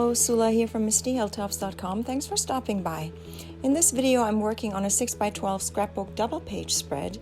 Hello, Sula here from MistyHilltops.com. Thanks for stopping by. In this video, I'm working on a 6x12 scrapbook double page spread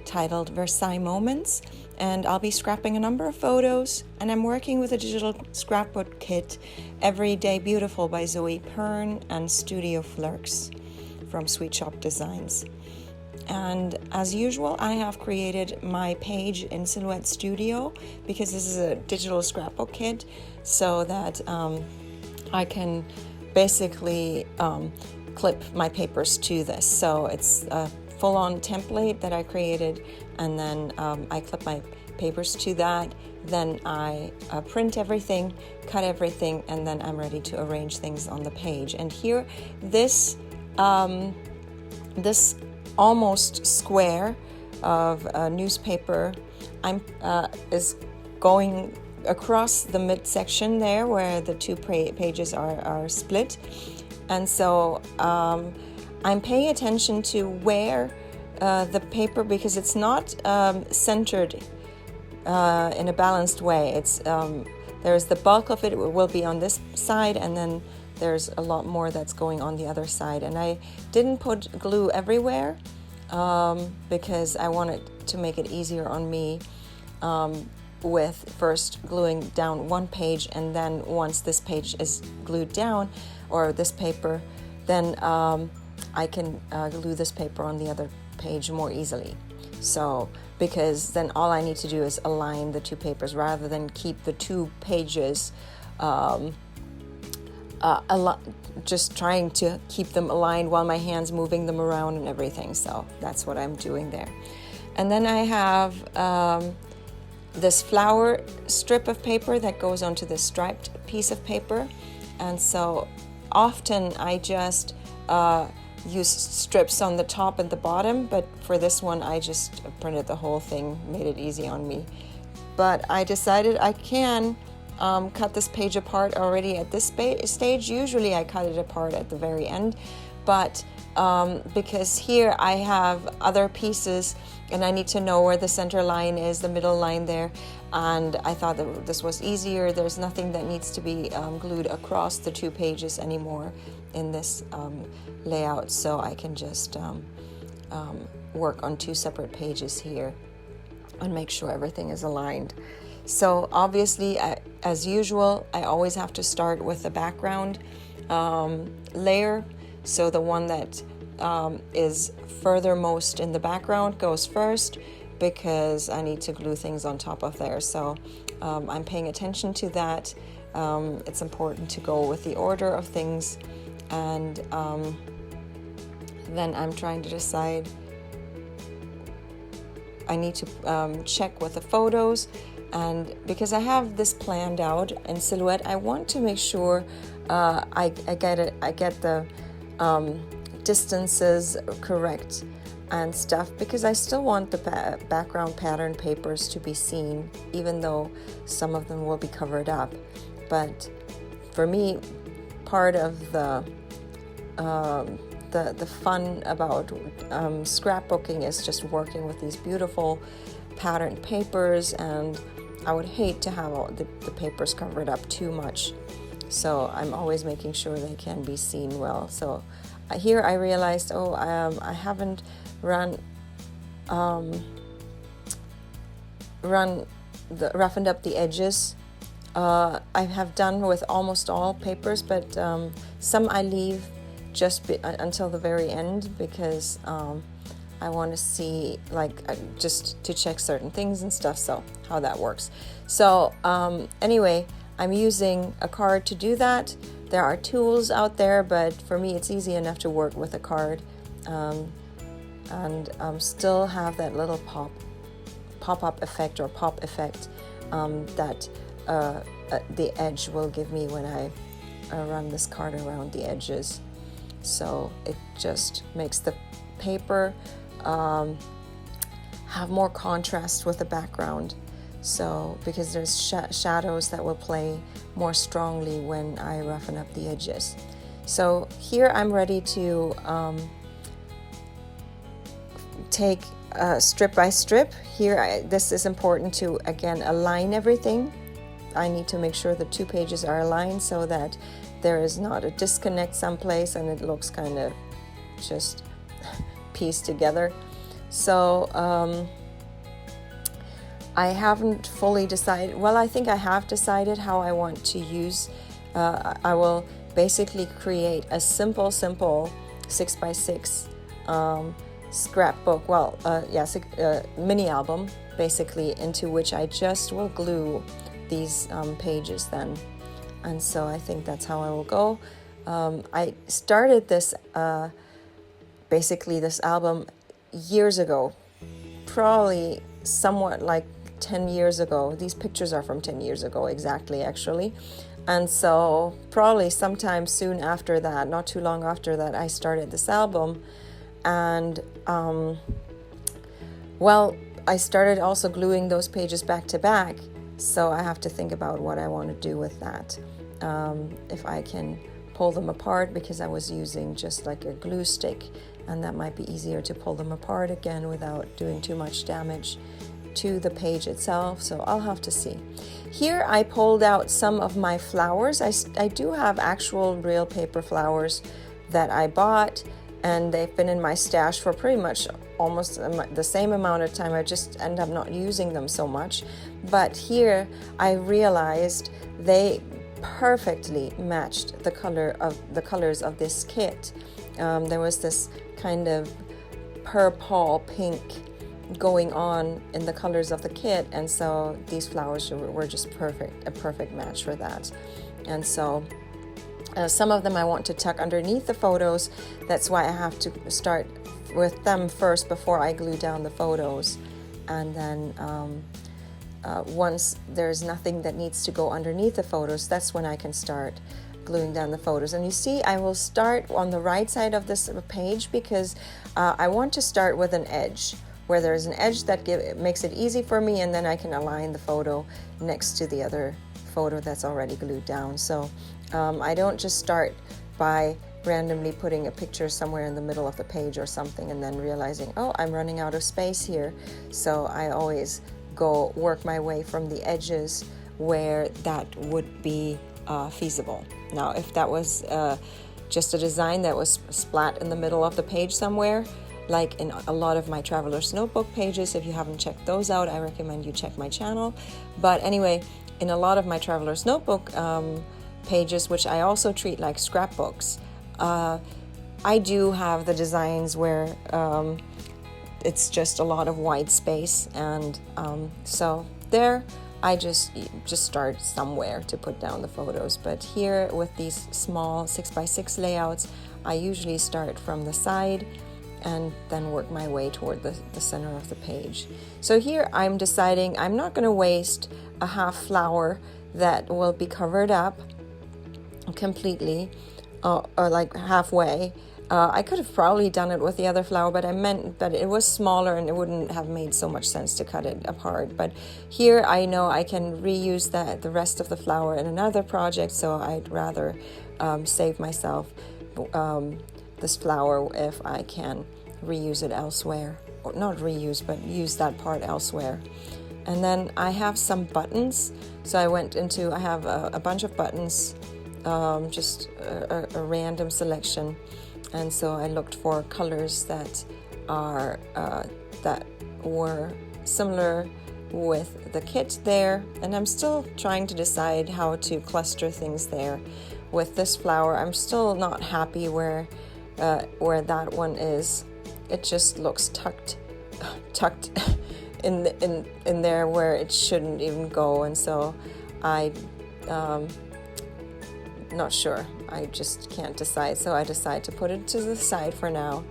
titled Versailles Moments, and I'll be scrapping a number of photos, and I'm working with a digital scrapbook kit, Everyday Beautiful by Pearn and Studio Flergs from Sweet Shop Designs. And as usual, I have created my page in Silhouette Studio because this is a digital scrapbook kit, so that I can basically clip my papers to this. So it's a full-on template that I created, and then I clip my papers to that. Then I print everything, cut everything, and then I'm ready to arrange things on the page. And here, this almost square of newspaper is going across the midsection there where the two pages are split. And so I'm paying attention to where the paper, because it's not centered in a balanced way. It's there's the bulk of it will be on this side, and then there's a lot more that's going on the other side. And I didn't put glue everywhere because I wanted to make it easier on me with first gluing down one page, and then once this page is glued down, or this paper, then I can glue this paper on the other page more easily. So, because then all I need to do is align the two papers rather than keep the two pages just trying to keep them aligned while my hand's moving them around and everything. So that's what I'm doing there. And then I have this flower strip of paper that goes onto this striped piece of paper. And so often I just use strips on the top and the bottom, but for this one I just printed the whole thing, made it easy on me. But I decided I can cut this page apart already at this stage. Usually I cut it apart at the very end, but because here I have other pieces and I need to know where the center line is, the middle line there, and I thought that this was easier. There's nothing that needs to be glued across the two pages anymore in this layout, so I can just work on two separate pages here and make sure everything is aligned. So obviously, as usual, I always have to start with the background layer. So the one that is furthermost in the background goes first, because I need to glue things on top of there. So I'm paying attention to that. It's important to go with the order of things. And then I'm trying to decide, I need to check with the photos. And because I have this planned out in Silhouette, I want to make sure I get the distances correct and stuff, because I still want the background pattern papers to be seen, even though some of them will be covered up. But for me, part of the fun about scrapbooking is just working with these beautiful patterned papers, and I would hate to have all the papers covered up too much. So I'm always making sure they can be seen well. So here I realized, I haven't roughened up the edges. I have done with almost all papers, but some I leave just until the very end, because I want to see, just to check certain things and stuff, so how that works. So anyway, I'm using a card to do that. There are tools out there, but for me it's easy enough to work with a card, and still have that little pop-up effect or pop effect that the edge will give me when I run this card around the edges. So it just makes the paper have more contrast with the background. So because there's shadows that will play more strongly when I roughen up the edges. So here I'm ready to take strip by strip. Here this is important to again align everything I need to make sure the two pages are aligned so that there is not a disconnect someplace and it looks kind of just pieced together. So I haven't fully decided. Well, I think I have decided how I want to use. I will basically create a simple 6x6 scrapbook. Well, mini album basically, into which I just will glue these pages then. And so I think that's how I will go. I started this basically this album years ago, probably somewhat like 10 years ago. These pictures are from 10 years ago exactly, actually. And so probably sometime soon after that, not too long after that, I started this album. And I started also gluing those pages back to back. So I have to think about what I want to do with that. If I can pull them apart, because I was using just like a glue stick, and that might be easier to pull them apart again without doing too much damage to the page itself. So I'll have to see. Here I pulled out some of my flowers. I do have actual real paper flowers that I bought, and they've been in my stash for pretty much almost the same amount of time. I just end up not using them so much. But here I realized they perfectly matched the colors of this kit. There was this kind of purple pink going on in the colors of the kit, and so these flowers were just a perfect match for that. And so some of them I want to tuck underneath the photos. That's why I have to start with them first before I glue down the photos. And then once there's nothing that needs to go underneath the photos, that's when I can start gluing down the photos. And you see, I will start on the right side of this page because I want to start with an edge, where there's an edge that makes it easy for me, and then I can align the photo next to the other photo that's already glued down. So I don't just start by randomly putting a picture somewhere in the middle of the page or something and then realizing, oh, I'm running out of space here. So I always work my way from the edges where that would be feasible. Now, if that was just a design that was splat in the middle of the page somewhere, like in a lot of my Traveler's Notebook pages, if you haven't checked those out, I recommend you check my channel. But anyway, in a lot of my Traveler's Notebook pages, which I also treat like scrapbooks, I do have the designs where it's just a lot of white space, and so there I just start somewhere to put down the photos. But here with these small 6x6 layouts, I usually start from the side and then work my way toward the center of the page. So here I'm deciding I'm not going to waste a half flower that will be covered up completely or like halfway. I could have probably done it with the other flower, but I meant that it was smaller and it wouldn't have made so much sense to cut it apart. But here I know I can reuse the rest of the flower in another project, so I'd rather save myself this flower if I can reuse it elsewhere. Or not reuse, but use that part elsewhere. And then I have some buttons. So I have a bunch of buttons, just a random selection. And so I looked for colors that were similar with the kit there, and I'm still trying to decide how to cluster things there. With this flower, I'm still not happy where that one is. It just looks tucked in there where it shouldn't even go, and so I not sure. I just can't decide, so I decide to put it to the side for now.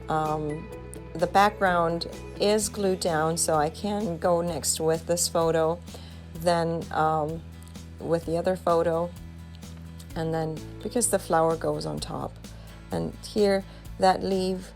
The background is glued down, so I can go next with this photo, then with the other photo, and then because the flower goes on top. And here that leaf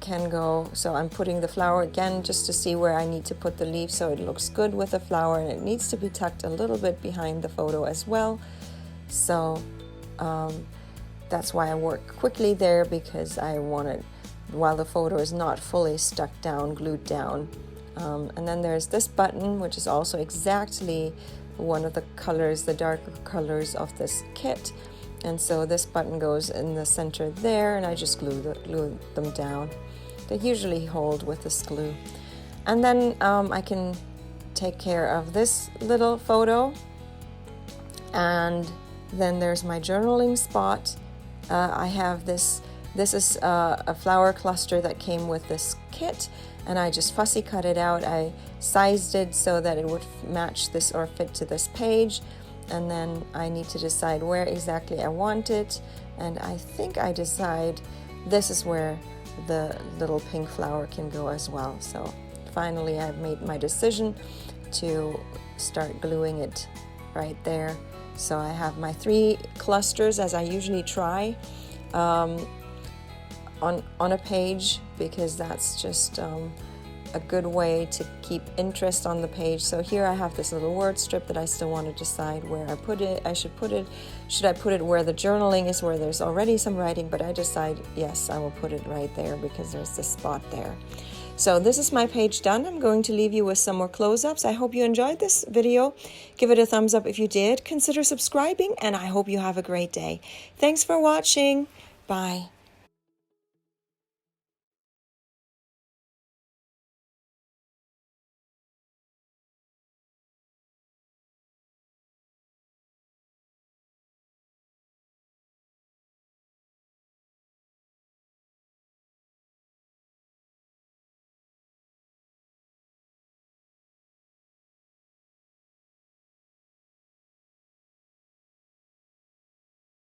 can go, so I'm putting the flower again just to see where I need to put the leaf so it looks good with the flower, and it needs to be tucked a little bit behind the photo as well. So that's why I work quickly there, because I want it while the photo is not fully stuck down, glued down. And then there's this button, which is also exactly one of the colors, the darker colors of this kit. And so this button goes in the center there, and I just glue them down. They usually hold with this glue. And then I can take care of this little photo. And then there's my journaling spot. I have this is a flower cluster that came with this kit, and I just fussy cut it out. I sized it so that it would match this or fit to this page, and then I need to decide where exactly I want it, and I think I decide this is where the little pink flower can go as well. So finally I've made my decision to start gluing it right there. So I have my 3 clusters, as I usually try, on a page, because that's just a good way to keep interest on the page. So here I have this little word strip that I still want to decide where I put it. Should I put it where the journaling is, where there's already some writing? But I decide, yes, I will put it right there because there's this spot there. So this is my page done. I'm going to leave you with some more close-ups. I hope you enjoyed this video. Give it a thumbs up if you did. Consider subscribing, and I hope you have a great day. Thanks for watching. Bye.